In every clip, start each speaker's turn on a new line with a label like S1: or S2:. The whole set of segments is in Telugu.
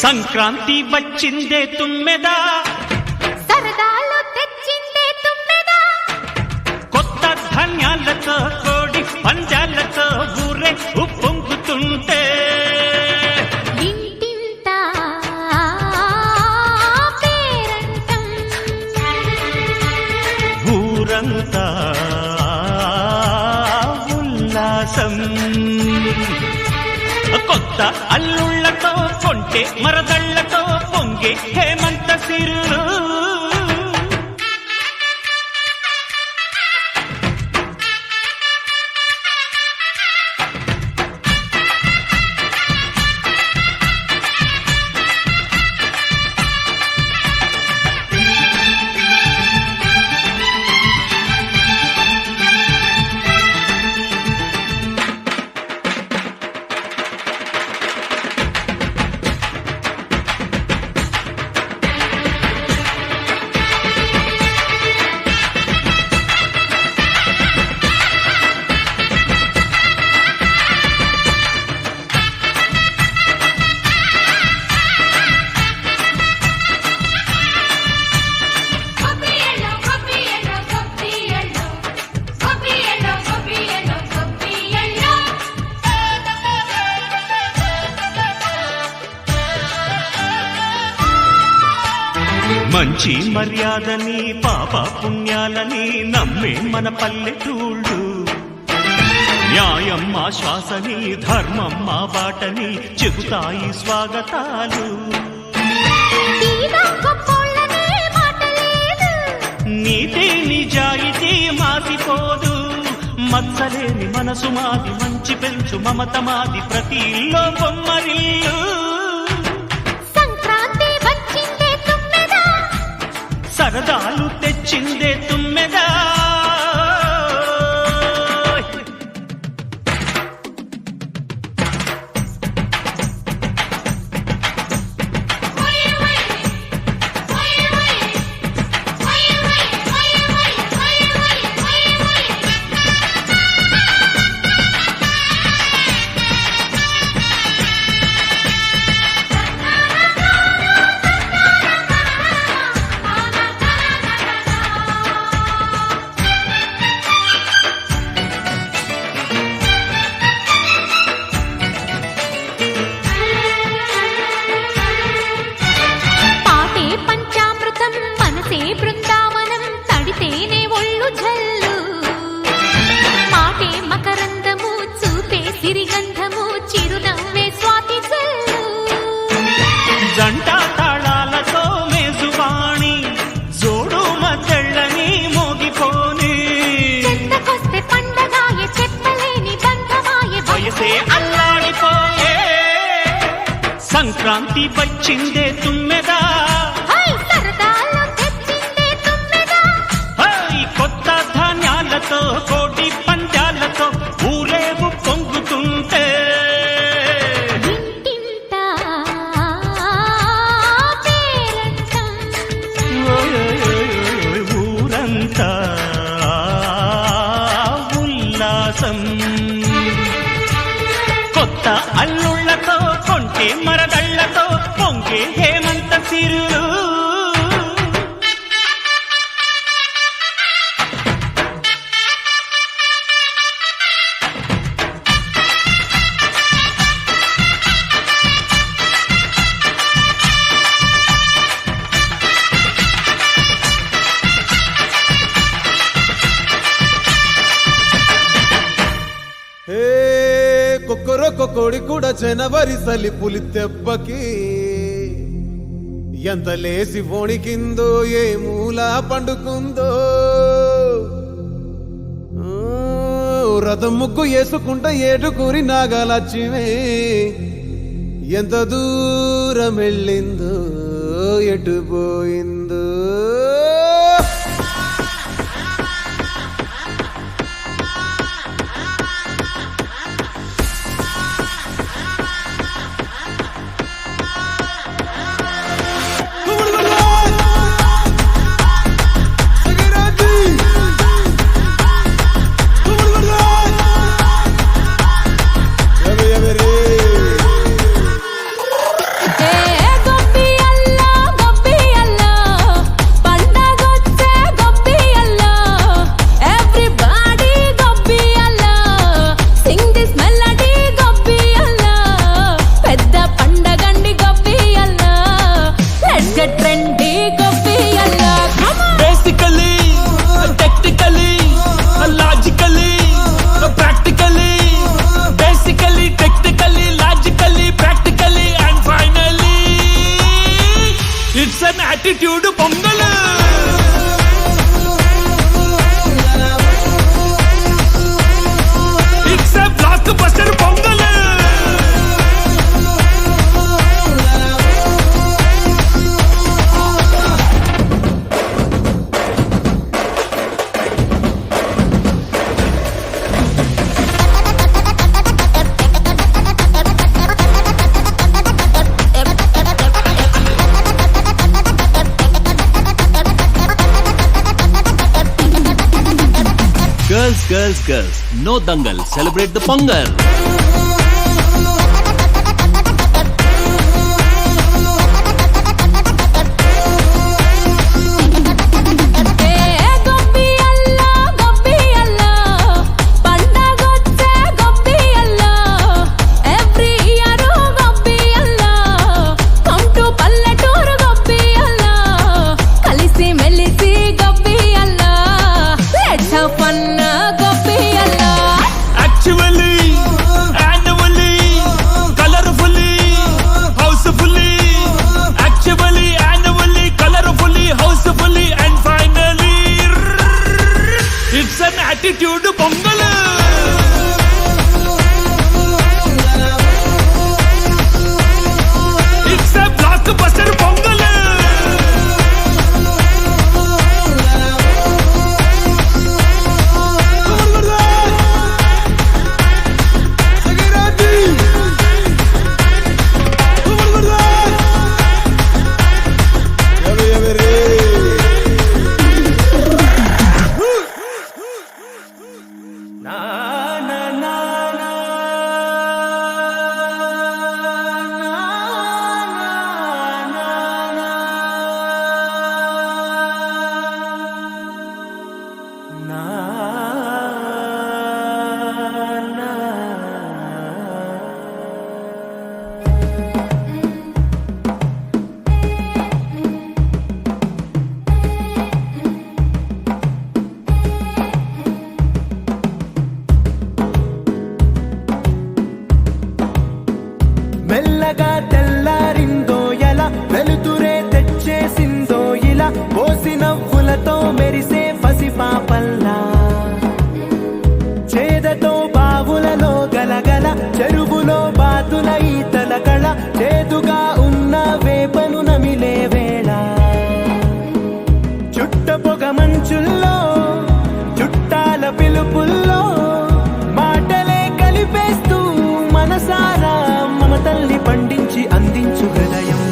S1: సంక్రాంతి వచ్చిందే తుమ్మెదా,
S2: సరదాలు తెచ్చిందే తుమ్మెదా,
S1: కొత్త ధాన్యాలతో కోడి పంజాలతో ఊరే ఉప్పొంగుతుంటే
S2: ఇంటింత పేరంటం,
S1: ఊరంతా ఉల్లాసం. కొత్త అల్లుళ్లతో కొంటే మరదళ్లతో పొంగే హేమంత సిరులు. మంచి మర్యాదని పాప పుణ్యాలని నమ్మే మన పల్లెటూళ్ళు, న్యాయం మా శ్వాసని ధర్మం మా బాటని చెబుతాయి స్వాగతాలు. నీతి నిజాయితీ మాసిపోదు, మచ్చలేని మనసు మాది, మంచి పెంచు మమత మాది, ప్రతి ఇల్లో బొమ్మరిల్లు. సరదాలు తెచ్చిందే తుమ్మెదా,
S2: బృందావనం తడితేనే ఒళ్ళు జల్లు, మాటే మకరందము చూపే సిరిగంధము, చిరునవ్వే స్వాతి జల్లు.
S1: జంట తాళాలతో మేజువాణి జోడు మద్దళ్ళని మోగిపోని,
S2: చెత్తకొస్తే పండగాయే చెప్పలేని బంధమాయే,
S1: వయసే అల్లాడిపోయే. సంక్రాంతి వచ్చిందే తుమ్మెదా, కోటి పంజాలతో ఊరేగు పొంగుతుంటే
S2: ఇంటింత పేరంటం,
S1: ఊరంతా ఉల్లాసం. కొత్త అల్లుళ్లతో కొంటే మరదళ్లతో పొంగే హేమంత సిరులు.
S3: కొక్కరొక్క కోడి కూడా జనవరి సలి పులి దెబ్బకి ఎంత లేసి వణికిందో, ఏ మూల పండుకుందో. రథం ముగ్గు వేసుకుంటా ఏటుకూరి నాగలక్ష్మి ఎంత దూరం వెళ్ళిందో, ఎటు పోయిందో.
S4: girls, no dangal, celebrate the Pongal.
S1: Attitude Pongal. It's a blockbuster Pongal.
S5: మెల్లగా తెల్లారిందో ఎలా వెలుతురే తెచ్చేసిందో ఇలా పోసి నవ్వులతో మెరిసే పసిపాపల్లా చేదతో బావులలో గలగల చెరువులో బాతుల ఈతల కళ చేదుగా ఉన్న వేపను నమిలే వేళ చుట్ట పొగ మంచుల్లో చుట్టాల పిలుపుల్లో మాటలే కలిపేస్తూ మనసారా మమతల్ని పండించి అందించు హృదయం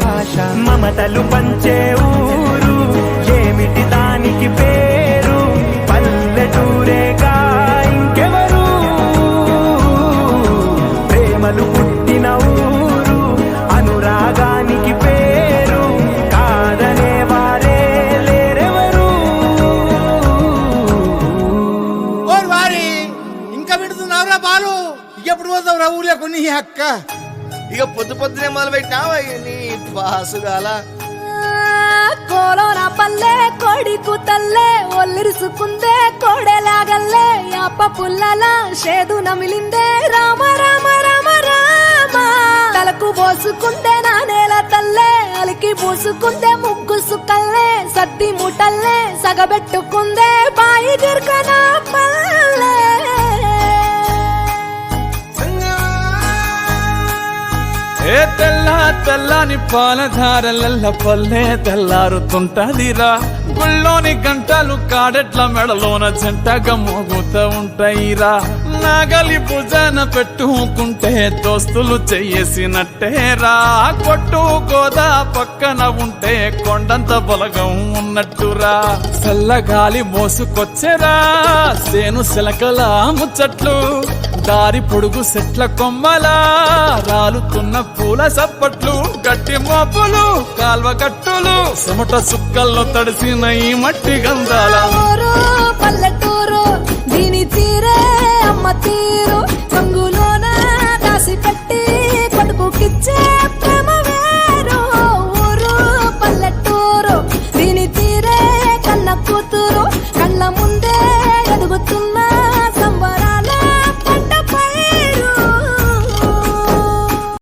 S5: భాష మమతలు పంచే ఊరు ఏమిటి దానికి పేరు పల్లెటూరేగా ఇంకెవరు ప్రేమలు పుట్టిన ఊరు అనురాగానికి పేరు కాదనే వారే లేరెవరు
S3: ఓర్ వారి ఇంకా విడుతున్నావురా బాలు ఎప్పుడు పోతావురా ఊళ్ళో కొన్ని అక్క
S6: ఇక పొద్దునే మొదలు పెట్టినావా నీ పాసుగాల
S7: కోలోన పల్లె కొడికు తల్లే ఒల్లిరుసుకుందే కోడెలాగల్లే యాప పుల్లల షేదు నమిలిందే రామ రామ రామ రామ తలకు పోసుకుందే నా నేల తల్లే అలికి పూసుకుందే ముగ్గు సుక్కల్లే సద్ది ముటల్లే సగబెట్టుకుందే బాయి దిర్కన పల్లె
S1: ఏ తెల్ల తెల్లని పాలధారలల్ల పల్లె తెల్లారుతుంటదిరా గుళ్ళోని గంటలు కాడెట్ల మెడలోన జంటగా మోగుతూ ఉంటాయిరా నాగలి భుజాన పెట్టుకుంటే దోస్తులు చెయ్యేసినట్టేరా కొట్టు గోదా పక్కన ఉంటే కొండంత బలగం ఉన్నట్టురా చల్లగాలి మోసుకొచ్చెరా సేను శిలకల ముచ్చట్లు దారి పొడుగు సెట్ల కొమ్మలా రాలుతున్న పూల సప్పట్లు గట్టి మోపులు కాల్వ గట్టులు చెమట సుక్కల్లో తడిసిన ఈ మట్టి గంధాల
S7: ఊరు పల్లెటూరు దీని తీరే అమ్మ తీరు కంగులోన దాసి పెట్టి కొడుకుకిచ్చే ప్రేమ